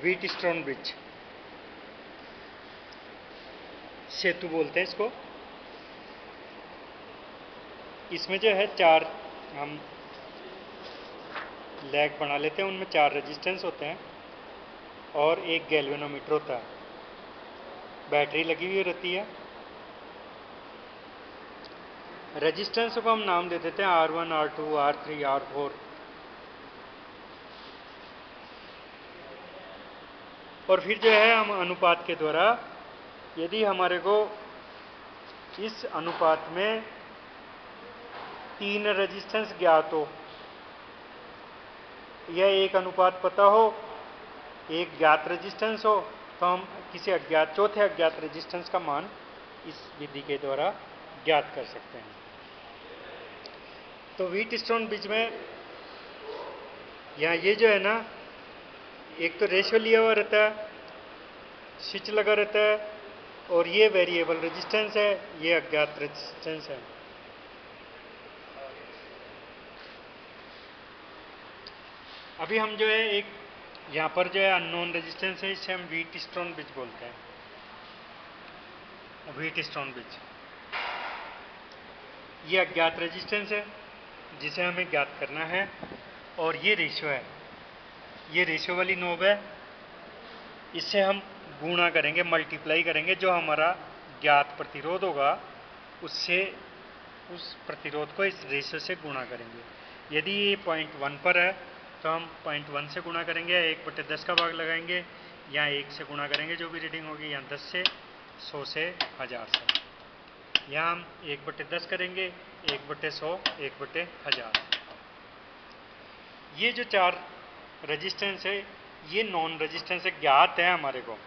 Wheatstone bridge, सेतु बोलते हैं इसको। इसमें जो है 4 हम लैग बना लेते हैं, उनमें 4 रेजिस्टेंस होते हैं और एक गैल्वेनोमीटर होता है, बैटरी लगी हुई रहती है। रेजिस्टेंस को हम नाम दे देते हैं R1, R2, R3, R4। और फिर जो है हम अनुपात के द्वारा, यदि हमारे को इस अनुपात में 3 रेजिस्टेंस ज्ञात हो या एक अनुपात पता हो, एक ज्ञात रेजिस्टेंस हो, तो हम किसी अज्ञात चौथे अज्ञात रेजिस्टेंस का मान इस विधि के द्वारा ज्ञात कर सकते हैं। तो व्हीटस्टोन ब्रिज में यहाँ ये जो है ना, एक तो रेशियो लिया हुआ रहता है, स्विच लगा रहता है, और ये वेरिएबल रेजिस्टेंस है, ये अज्ञात रेजिस्टेंस है। अभी हम जो है एक यहाँ पर जो है अननोन रेजिस्टेंस है, इससे हम व्हीटस्टोन ब्रिज बोलते हैं। व्हीटस्टोन ब्रिज ये अज्ञात रेजिस्टेंस है जिसे हमें ज्ञात करना है, और ये रेशियो है, ये रेशियो वाली नोब है, इससे हम गुणा करेंगे, मल्टीप्लाई करेंगे, जो हमारा ज्ञात प्रतिरोध होगा उससे उस प्रतिरोध को इस रेशियो से गुणा करेंगे। यदि ये 0.1 पर है तो हम 0.1 से गुणा करेंगे, 1/10 का भाग लगाएंगे, या 1 से गुणा करेंगे जो भी रीडिंग होगी, या 10 से, 100 से, 1000 से। यहाँ हम 1/10 करेंगे, 1/100, 1/1000। ये जो 4 रेजिस्टेंस है, ये नॉन रेजिस्टेंस है, ज्ञात है हमारे को।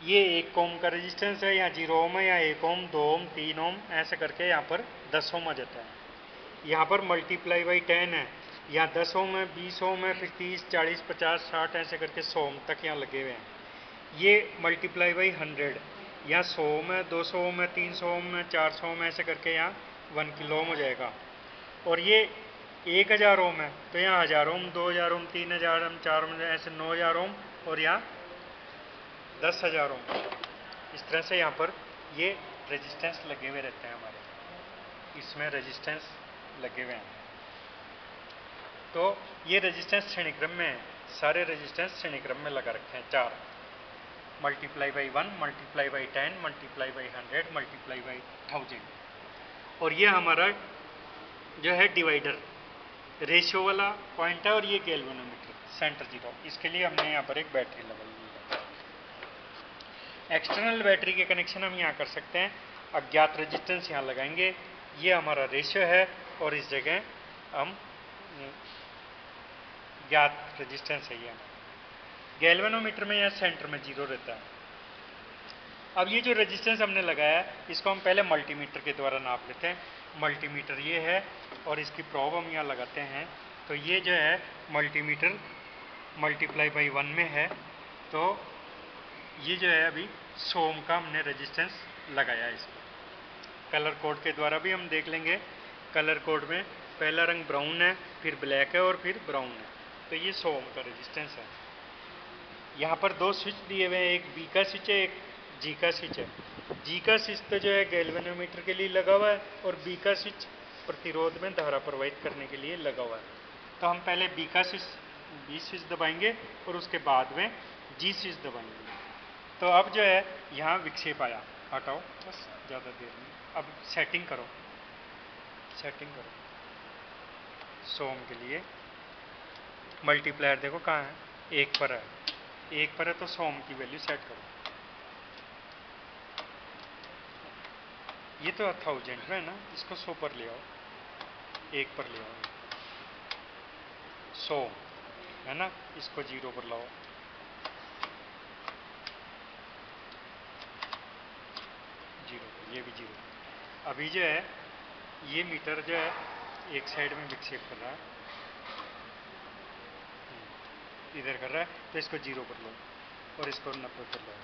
ये 1 ओम का रेजिस्टेंस है, या 0 ओम है, या 1 ओम, 2 ओम, 3 ओम, ऐसे करके यहाँ पर 10 ओम आ जाता है। यहाँ पर मल्टीप्लाई बाई 10 है, यहाँ 10 ओम है, 20 ओम है, फिर 30, 40, 50, 60, ऐसे करके 100 ओम तक यहाँ लगे हुए हैं। ये मल्टीप्लाई बाई 100, यहाँ 100 ओम है, 200 ओम है, 300 ओम है, 400 ओम है, ऐसे करके यहाँ 1 किलो ओम हो जाएगा। और ये 1000 ओम है तो यहाँ 1000 ओम, 2000 ओम, 3000 ओम, 4 ओम, ऐसे 9000 ओम, और यहाँ 10,000 ओम। इस तरह से यहाँ पर ये रेजिस्टेंस लगे हुए रहते हैं हमारे, इसमें रेजिस्टेंस लगे हुए हैं। तो ये रेजिस्टेंस श्रेणीक्रम में है, सारे रेजिस्टेंस श्रेणीक्रम में लगा रखे हैं 4, multiply by 1, multiply by 10, multiply by 100, multiply by 1000। और ये हमारा जो है डिवाइडर रेशियो वाला पॉइंट है, और ये गैल्वेनोमीटर सेंटर 0, इसके लिए हमने यहाँ पर एक बैटरी लगा ली है। एक्सटर्नल बैटरी के कनेक्शन हम यहाँ कर सकते हैं, अज्ञात रेजिस्टेंस यहाँ लगाएंगे, ये हमारा रेशियो है, और इस जगह हम ज्ञात रेजिस्टेंस है ये। गैल्वेनोमीटर में यह सेंटर में 0 रहता है। अब ये जो रेजिस्टेंस हमने लगाया है, इसको हम पहले मल्टीमीटर के द्वारा नाप लेते हैं। मल्टीमीटर ये है, और इसकी प्रोब हम यहाँ लगाते हैं। तो ये जो है मल्टीमीटर मल्टीप्लाई बाई 1 में है, तो ये जो है अभी 100 ओम का हमने रेजिस्टेंस लगाया है इसमें। कलर कोड के द्वारा भी हम देख लेंगे। कलर कोड में पहला रंग ब्राउन है, फिर ब्लैक है, और फिर ब्राउन है, तो ये 100 ओम का रेजिस्टेंस है। यहाँ पर 2 स्विच दिए हुए हैं, एक बी का स्विच है, एक जी का स्विच है। जी का स्विच तो जो है गैल्वेनोमीटर के लिए लगा हुआ है, और बी का स्विच प्रतिरोध में धारा प्रवाहित करने के लिए लगा हुआ है। तो हम पहले बी स्विच दबाएंगे, और उसके बाद में जी स्विच दबाएंगे। तो अब जो है यहाँ विक्षेप आया, हटाओ बस, ज़्यादा देर नहीं। अब सेटिंग करो, सेटिंग करो 100 ओम के लिए। मल्टीप्लायर देखो कहाँ है, 1 पर है, 1 पर है, तो 100 ओम की वैल्यू सेट करो। ये तो 1000 में है ना, इसको 100 पर ले आओ, 1 पर ले आओ, 100 है ना, इसको 0 पर लाओ, 0, ये भी 0। अभी जो है ये मीटर जो है एक साइड में विक्षेप कर रहा है, इधर कर रहा है, तो इसको 0 पर लो, और इसको 90 पर लो।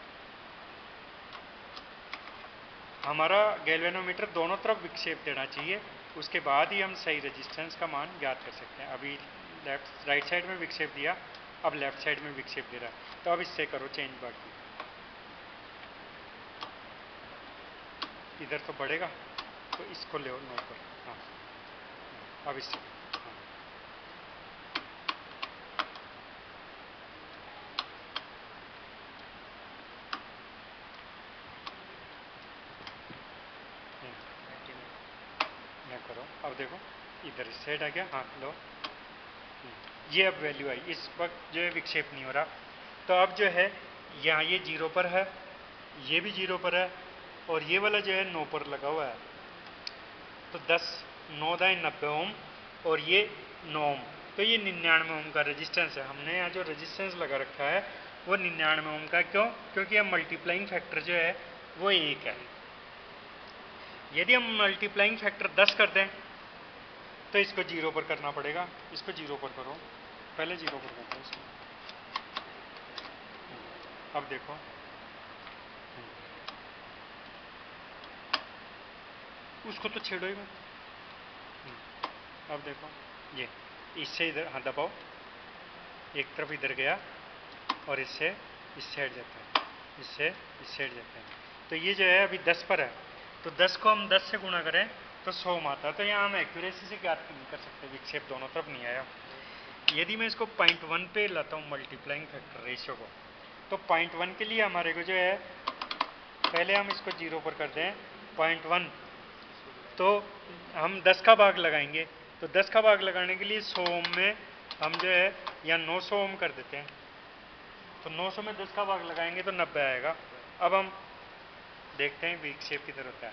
हमारा गैल्वेनोमीटर दोनों तरफ विक्षेप देना चाहिए, उसके बाद ही हम सही रेजिस्टेंस का मान ज्ञात कर सकते हैं। अभी राइट साइड में विक्षेप दिया, अब लेफ्ट साइड में विक्षेप दे रहा है, तो अब इससे करो चेंज बाकी। इधर तो बढ़ेगा, तो इसको ले 9 पर। हाँ, अब इससे हाँ। मैं करो, अब देखो इधर इस साइड आ गया। हाँ लो, ये अब वैल्यू आई। इस वक्त जो है विक्षेप नहीं हो रहा, तो अब जो है यहाँ ये 0 पर है, ये भी 0 पर है, और ये वाला जो है 9 पर लगा हुआ है। तो 10 9 दाएँ 90 ओम, और ये 9 ओम, तो ये 99 ओम का रेजिस्टेंस है। हमने यहाँ जो रेजिस्टेंस लगा रखा है वो 99 ओम का, क्यों? क्योंकि अब मल्टीप्लाइंग फैक्टर जो है वो 1 है। यदि हम मल्टीप्लाइंग फैक्टर 10 कर दें तो इसको 0 पर करना पड़ेगा। इसको 0 पर करो, पहले 0 पर करते हैं इसको। अब देखो, उसको तो छेड़ो ही मत। अब देखो ये इससे इधर, हाँ दबाओ, एक तरफ इधर गया और इससे इस साइड जाता है, इससे इस साइड जाता है। तो ये जो है अभी 10 पर है, तो 10 को हम 10 से गुणा करें तो 100 में आता है। तो यहाँ हम एक्यूरेसी से ज्ञात नहीं कर सकते, विक्षेप दोनों तरफ नहीं आया। यदि मैं इसको 0.1 पे लाता हूँ मल्टीप्लाइंग फैक्टर रेशियो को, तो 0.1 के लिए हमारे को जो है, पहले हम इसको 0 पर कर दें 0.1, तो हम 10 का भाग लगाएंगे। तो 10 का भाग लगाने के लिए 100 ओम में हम जो है या 900 ओम कर देते हैं। तो 900 में 10 का भाग लगाएंगे तो 90 आएगा। अब हम देखते हैं विक्षेप किधर होता है।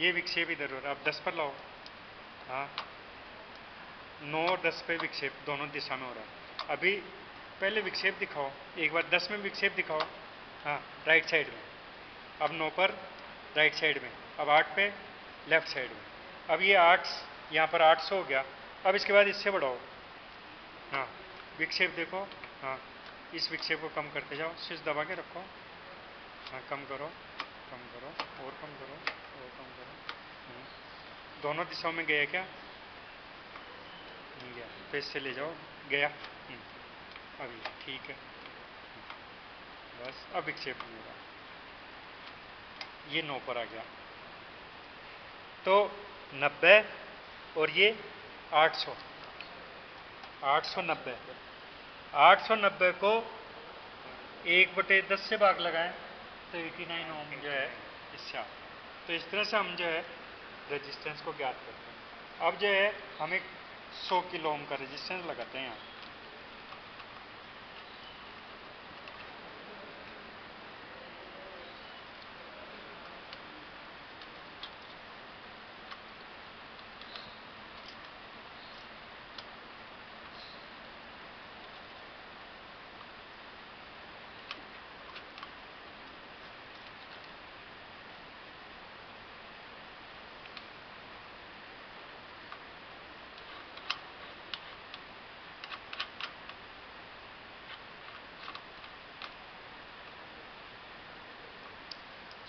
ये विक्षेप इधर हो रहा है, अब 10 पर लाओ। हाँ, 9 और 10 पे विक्षेप दोनों दिशा में हो रहा है। अभी पहले विक्षेप दिखाओ, एक बार 10 में विक्षेप दिखाओ। हाँ, राइट साइड में। अब 9 पर राइट साइड में, अब 8 पे लेफ्ट साइड में। अब ये 8 यहाँ पर 800 हो गया। अब इसके बाद इससे बढ़ाओ। हाँ, विक्षेप देखो। हाँ, इस विक्षेप को कम करते जाओ, स्विच दबा के रखो। हाँ, कम करो, कम करो, और कम करो, और कम करो। दोनों दिशाओं में गया क्या? नहीं गया, तो इससे ले जाओ, गया। अभी ठीक है, बस अब विक्षेप नहीं होगा। ये 9 पर आ गया, तो 90 और ये 800, 890, 890 को 1/10 से भाग लगाएं तो 89 ओम जो है इससे आता है। तो इस तरह से हम जो है रेजिस्टेंस को ज्ञात करते हैं। अब जो है हम एक 100 किलो ओम का रेजिस्टेंस लगाते हैं यहाँ।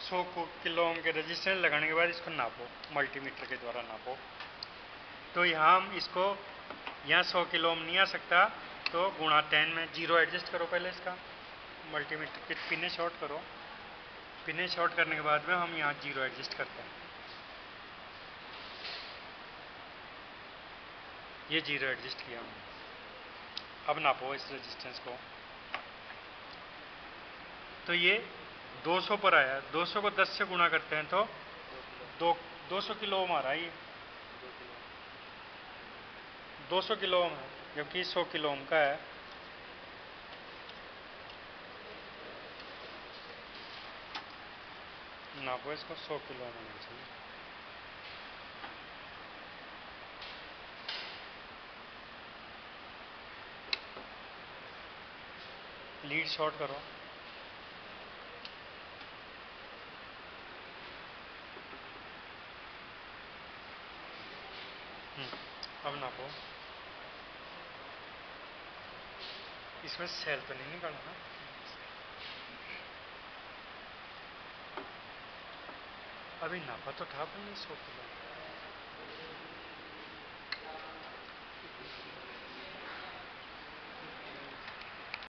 सौ किलो ओम के रेजिस्टेंस लगाने के बाद इसको नापो, मल्टीमीटर के द्वारा नापो। तो यहाँ हम इसको, यहाँ 100 किलो ओम नहीं आ सकता, तो गुणा 10 में 0 एडजस्ट करो पहले इसका। मल्टीमीटर की पिने शॉर्ट करो, पिने शॉर्ट करने के बाद में हम यहाँ 0 एडजस्ट करते हैं। ये 0 एडजस्ट किया हमने। अब नापो इस रेजिस्टेंस को, तो ये 200 पर आया। 200 को 10 से गुणा करते हैं तो 200 किलो ओम आ रहा है। ये 200 किलो ओम है, जबकि 100 किलो ओम का है। नापो इसको, 100 किलो ओम होना चाहिए। लीड शॉर्ट करो, अब नापो। इसमें सेल तो नहीं निकाला ना? अभी नापा तो था अपन ने 100 किलो।